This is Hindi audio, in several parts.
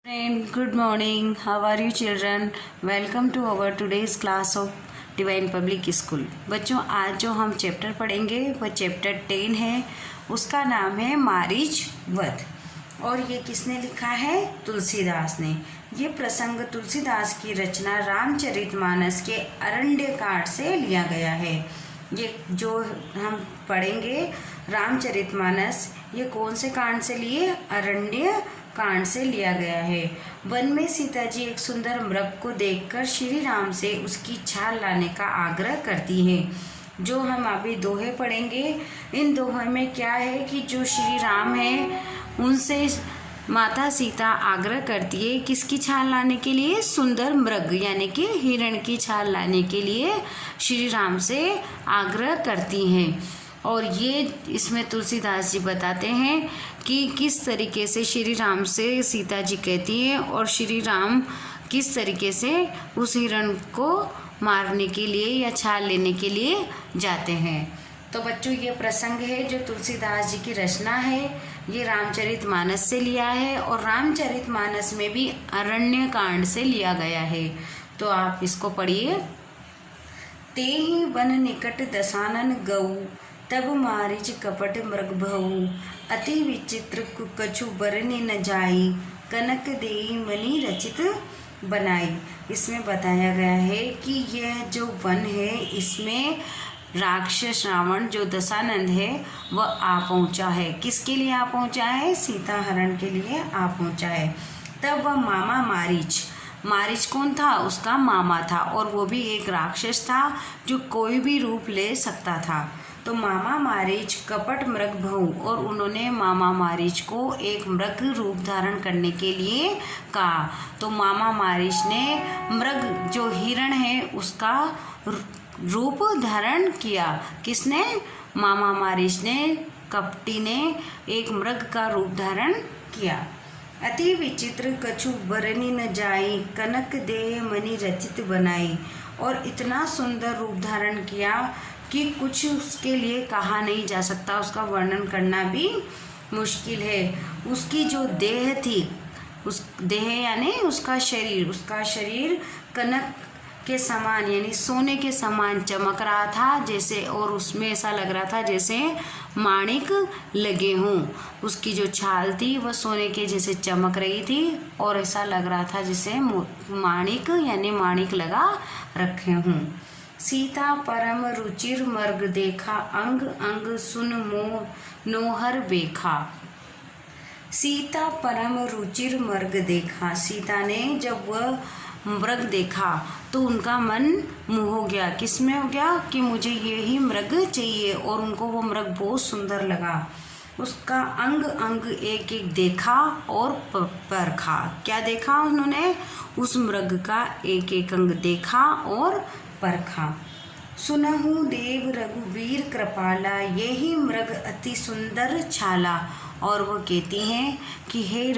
Friend, good morning. How are you children? Welcome to our today's class of divine public school. बच्चों, आज जो हम चैप्टर पढ़ेंगे वह चैप्टर 10 है। उसका नाम है मारीच वध और ये किसने लिखा है? तुलसीदास ने। ये प्रसंग तुलसीदास की रचना रामचरितमानस के अरण्यकांड से लिया गया है। ये जो हम पढ़ेंगे रामचरितमानस, ये कौन से कांड से लिए? अरण्य कांड से लिया गया है। वन में सीता जी एक सुंदर मृग को देखकर श्री राम से उसकी छाल लाने का आग्रह करती हैं। जो हम अभी दोहे पढ़ेंगे, इन दोहे में क्या है कि जो श्री राम है उनसे माता सीता आग्रह करती है किसकी छाल लाने के लिए? सुंदर मृग यानी कि हिरण की छाल लाने के लिए श्री राम से आग्रह करती हैं। और ये इसमें तुलसीदास जी बताते हैं कि किस तरीके से श्री राम से सीता जी कहती हैं और श्री राम किस तरीके से उस हिरण को मारने के लिए या छाल लेने के लिए जाते हैं। तो बच्चों, ये प्रसंग है जो तुलसीदास जी की रचना है। ये रामचरितमानस से लिया है और रामचरितमानस में भी अरण्य कांड से लिया गया है। तो आप इसको पढ़िए। तेहि वन निकट दसानन गऊ, तब मारीच कपट मृग भऊ, अति विचित्र कछु बरने न जाई, कनक देई मणि रचित बनाई। इसमें बताया गया है कि यह जो वन है इसमें राक्षस रावण जो दशानंद है वह आ पहुंचा है। किसके लिए आ पहुंचा है? सीता हरण के लिए आ पहुंचा है। तब वह मामा मारीच कौन था? उसका मामा था और वो भी एक राक्षस था जो कोई भी रूप ले सकता था। तो मामा मारीच कपट मृग भऊ, और उन्होंने मामा मारीच को एक मृग रूप धारण करने के लिए कहा। तो मामा मारीच ने मृग जो हिरण है उसका रूप धारण किया। किसने? मामा मारीच ने, कपटी ने एक मृग का रूप धारण किया। अति विचित्र कछु बरनी न जाई, कनक देह मणि रचित बनाई। और इतना सुंदर रूप धारण किया कि कुछ उसके लिए कहा नहीं जा सकता, उसका वर्णन करना भी मुश्किल है। उसकी जो देह थी, उस देह यानी उसका शरीर कनक के समान यानी सोने के समान चमक रहा था जैसे, और उसमें ऐसा लग रहा था जैसे माणिक लगे हों। उसकी जो छाल थी वह सोने के जैसे चमक रही थी और ऐसा लग रहा था जैसे माणिक यानी माणिक लगा रखे हों। सीता परम रुचिर मर्ग देखा, अंग अंग सुन मोह नोहर बेखा। सीता परम रुचिर मर्ग देखा, सीता ने जब वह मृग देखा तो उनका मन मोह हो गया। किसमें हो गया? कि मुझे यही मृग चाहिए, और उनको वो मृग बहुत सुंदर लगा। उसका अंग अंग एक एक देखा और परखा। क्या देखा उन्होंने? उस मृग का एक एक अंग देखा और परखा। सुनहु देव रघुवीर कृपाला, यही मृग अति सुंदर छाला। और वो कहती हैं कि हे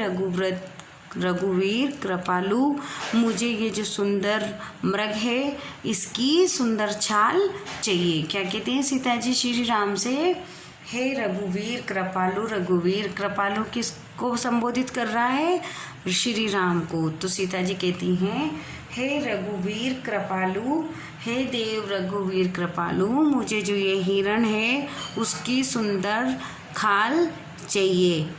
रघुवीर कृपालु, मुझे ये जो सुंदर मृग है इसकी सुंदर छाल चाहिए। क्या कहते हैं सीता जी श्री राम से? हे रघुवीर कृपालु। रघुवीर कृपालु किसको संबोधित कर रहा है? श्री राम को। तो सीता जी कहती हैं हे रघुवीर कृपालु, हे देव रघुवीर कृपालु, मुझे जो ये हिरण है उसकी सुंदर खाल चाहिए।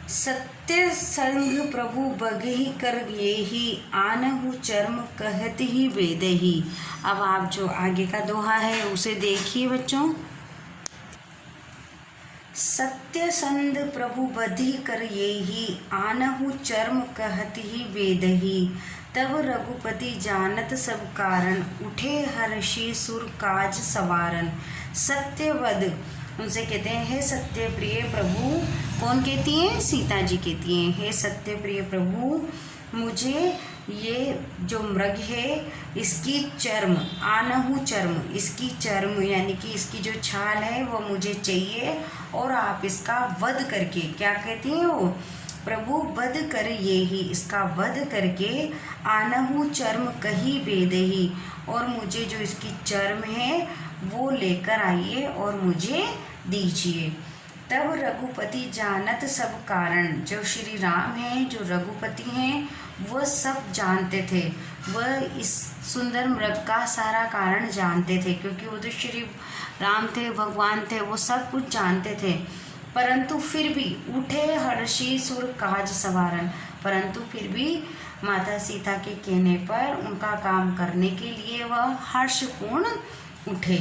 सत्य संग प्रभु बगहि कर येहि, आनहु चर्म कहत ही वेदहि। अब आप जो आगे का दोहा है उसे देखिए बच्चों। सत्य संग प्रभु बधि कर येहि, आनहु चर्म कहत ही वेदहि। तब रघुपति जानत सब कारण, उठे हर्षि सुर काज सवारन। सत्यवद उनसे कहते हैं हे सत्य प्रिय प्रभु। कौन कहती हैं? सीता जी कहती हैं हे सत्य प्रिय प्रभु, मुझे ये जो मृग है इसकी चर्म, आनहु चर्म, इसकी चर्म यानी कि इसकी जो छाल है वो मुझे चाहिए, और आप इसका वध करके, क्या कहती हैं वो? प्रभु वध कर येहि, इसका वध करके, आनहु चर्म कही वेदहि, और मुझे जो इसकी चर्म है वो लेकर आइए और मुझे दीजिए। तब रघुपति जानत सब कारण, जो श्री राम हैं, जो रघुपति हैं, वह सब जानते थे। वह इस सुंदर मृग का सारा कारण जानते थे, क्योंकि वो तो श्री राम थे, भगवान थे, वो सब कुछ जानते थे। परंतु फिर भी उठे हर्षी सुर काज सवारन, परंतु फिर भी माता सीता के कहने पर उनका काम करने के लिए वह हर्षपूर्ण उठे।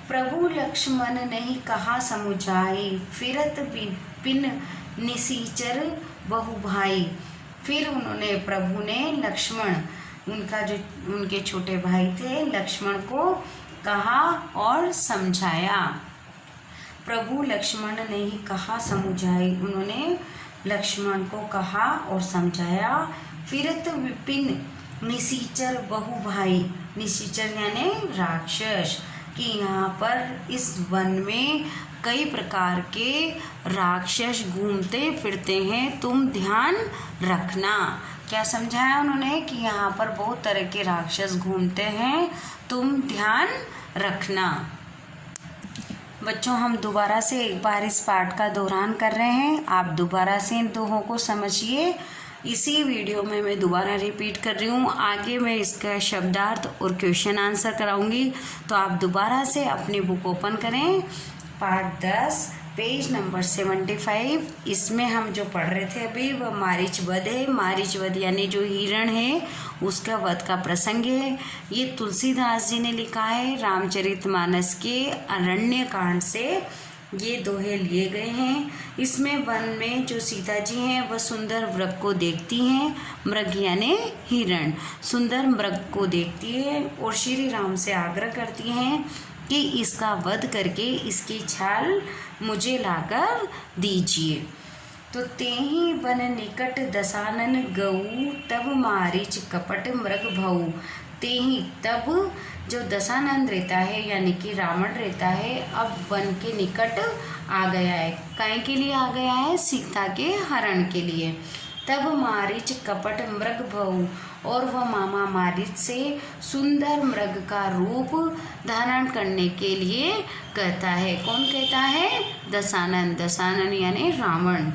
प्रभु लक्ष्मण नहीं कहा समुझाई, फिरत बिन निसीचर बहु भाई। फिर प्रभु ने लक्ष्मण, उनका जो उनके छोटे भाई थे, लक्ष्मण को कहा और समझाया। प्रभु लक्ष्मण नहीं कहा समुझाई, उन्होंने लक्ष्मण को कहा और समझाया। फिरत विपिन निसीचर बहु भाई, निसीचर यानी राक्षस, कि यहाँ पर इस वन में कई प्रकार के राक्षस घूमते फिरते हैं, तुम ध्यान रखना। क्या समझाया उन्होंने कि यहाँ पर बहुत तरह के राक्षस घूमते हैं, तुम ध्यान रखना। बच्चों, हम दोबारा से एक बार इस पाठ का दोहरान कर रहे हैं। आप दोबारा से इन दोहों को समझिए। इसी वीडियो में मैं दोबारा रिपीट कर रही हूँ, आगे मैं इसका शब्दार्थ और क्वेश्चन आंसर कराऊंगी। तो आप दोबारा से अपनी बुक ओपन करें, पाठ 10 पेज नंबर 75। इसमें हम जो पढ़ रहे थे अभी वह मारीच वध है। मारीच वध यानी जो हिरण है उसका वध का प्रसंग है। ये तुलसीदास जी ने लिखा है। रामचरितमानस के अरण्य कांड से ये दोहे लिए गए हैं। इसमें वन में जो सीता जी हैं वह सुंदर मृग को देखती हैं। मृग यानी हिरण सुंदर मृग को देखती है और श्री राम से आग्रह करती हैं कि इसका वध करके इसकी छाल मुझे लाकर दीजिए। तो तेहि बन निकट दसानन गऊ, तब मारीच कपट मृग भऊ। तेहि तब जो दशानंद रहता है यानी कि रावण रहता है, अब वन के निकट आ गया है। काहे के लिए आ गया है? सीता के हरण के लिए। तब मारीच कपट मृग भऊ, और वह मामा मारीच से सुंदर मृग का रूप धारण करने के लिए कहता है। कौन कहता है? दशानन। दशानन यानी रावण।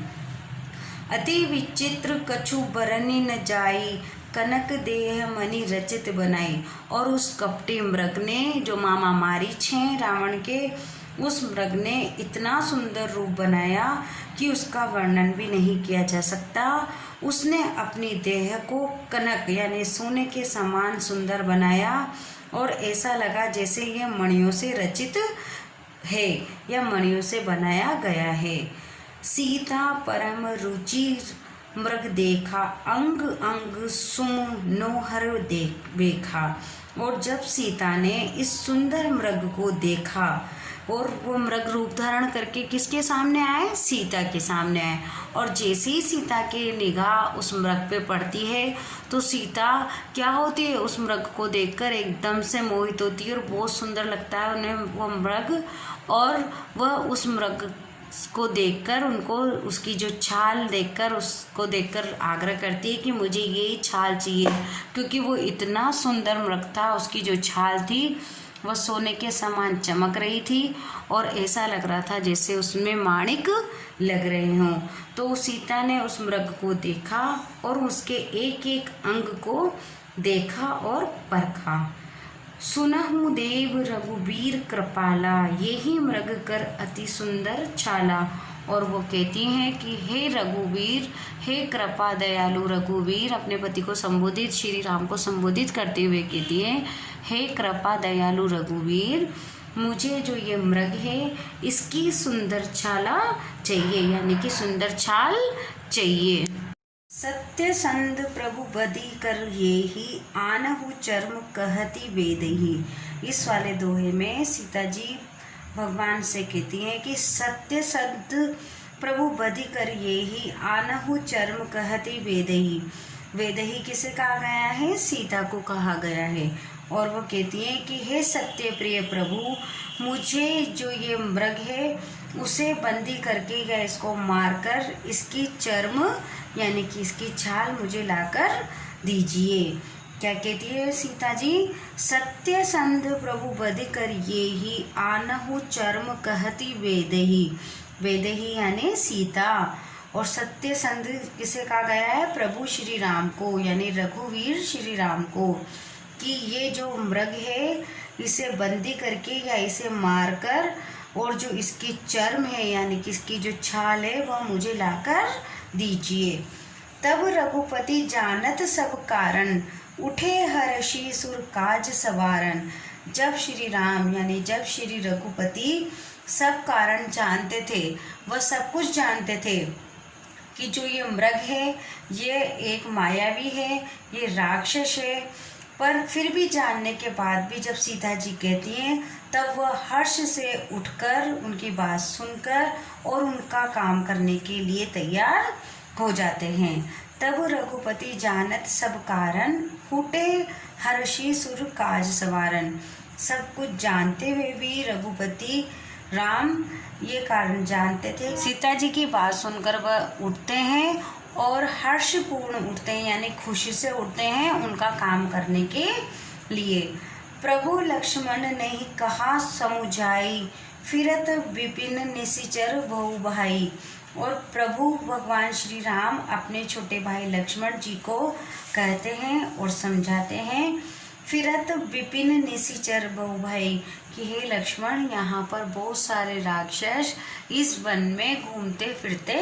अति विचित्र कछु बरनी न जाई, कनक देह मणि रचित बनाई। और उस कपटी मृग ने, जो मामा मारीच हैं रावण के, उस मृग ने इतना सुंदर रूप बनाया कि उसका वर्णन भी नहीं किया जा सकता। उसने अपनी देह को कनक यानी सोने के समान सुंदर बनाया और ऐसा लगा जैसे यह मणियों से रचित है या मणियों से बनाया गया है। सीता परम रुचि मृग देखा, अंग अंग सुम नोहर देखा। और जब सीता ने इस सुंदर मृग को देखा और वो मृग रूप धारण करके किसके सामने आए? सीता के सामने आए। और जैसे ही सीता की निगाह उस मृग पे पड़ती है तो सीता क्या होती है? उस मृग को देखकर एकदम से मोहित होती है और बहुत सुंदर लगता है उन्हें वो मृग। और वह उस मृग को देखकर, उनको उसकी जो छाल देखकर, उसको देखकर आग्रह करती है कि मुझे ये छाल चाहिए, क्योंकि वो इतना सुंदर मृग था। उसकी जो छाल थी वह सोने के समान चमक रही थी और ऐसा लग रहा था जैसे उसमें माणिक लग रहे हों। तो सीता ने उस मृग को देखा और उसके एक एक अंग को देखा और परखा। सुनहु देव रघुबीर कृपाला, यही मृग कर अति सुंदर छाला। और वो कहती हैं कि हे रघुवीर, हे कृपा दयालु रघुवीर, अपने पति को संबोधित, श्री राम को संबोधित करते हुए कहती है, हे कृपा दयालु रघुवीर, मुझे जो ये मृग है इसकी सुंदर छाला चाहिए, यानी कि सुंदर छाल चाहिए। सत्यसंध प्रभु बदी कर ये ही, आनहु चर्म कहती वेद ही। इस वाले दोहे में सीता जी भगवान से कहती हैं कि सत्यसंध प्रभु बदी कर ये ही, आनहु चर्म कहती वेद ही। वेद ही किसे कहा गया है? सीता को कहा गया है। और वो कहती हैं कि हे सत्य प्रिय प्रभु, मुझे जो ये मृग है उसे बंदी करके या इसको मारकर इसकी चर्म यानी कि इसकी छाल मुझे लाकर दीजिए। क्या कहती है सीता जी? सत्यसंध प्रभु बधि कर ये ही, आनहु चर्म कहती वेद ही। वैदेही यानी सीता। और सत्य संध किसे कहा गया है? प्रभु श्री राम को यानी रघुवीर श्री राम को, कि ये जो मृग है इसे बंदी करके या इसे मारकर और जो इसकी चर्म है यानी कि इसकी जो छाल है वह मुझे लाकर दीजिए। तब रघुपति जानत सब कारण, उठे हर्षि सुर काज सवारन। जब श्री राम यानी जब श्री रघुपति सब कारण जानते थे, वह सब कुछ जानते थे कि जो ये मृग है ये एक मायावी है, ये राक्षस है, पर फिर भी जानने के बाद भी जब सीता जी कहती हैं तब वह हर्ष से उठकर उनकी बात सुनकर और उनका काम करने के लिए तैयार हो जाते हैं। तब रघुपति जानत सब कारण, फूटे हर्षि सुर काज सवारन। सब कुछ जानते हुए भी रघुपति राम ये कारण जानते थे। सीता जी की बात सुनकर वह उठते हैं और हर्षपूर्ण उठते हैं यानी खुशी से उठते हैं उनका काम करने के लिए। प्रभु लक्ष्मण ने कहा समुझाई, फिरत विपिन निशिचर बहु भाई। और प्रभु भगवान श्री राम अपने छोटे भाई लक्ष्मण जी को कहते हैं और समझाते हैं, फिरत विपिन निशिचर बहु भाई, कि हे लक्ष्मण यहाँ पर बहुत सारे राक्षस इस वन में घूमते फिरते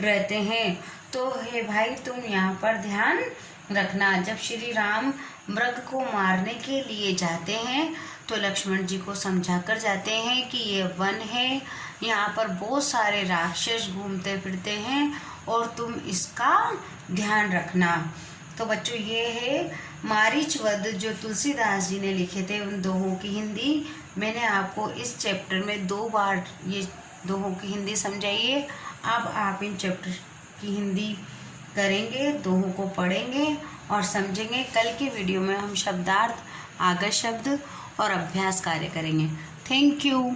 रहते हैं, तो हे भाई तुम यहाँ पर ध्यान रखना। जब श्री राम मृग को मारने के लिए जाते हैं तो लक्ष्मण जी को समझा कर जाते हैं कि ये वन है, यहाँ पर बहुत सारे राक्षस घूमते फिरते हैं और तुम इसका ध्यान रखना। तो बच्चों ये है मारीचवध जो तुलसीदास जी ने लिखे थे, उन दोहों की हिंदी मैंने आपको इस चैप्टर में 2 बार ये दोहों की हिंदी समझाई है। अब आप इन चैप्टर की हिंदी करेंगे, दोहों को पढ़ेंगे और समझेंगे। कल के वीडियो में हम शब्दार्थ, आगत शब्द और अभ्यास कार्य करेंगे। Thank you.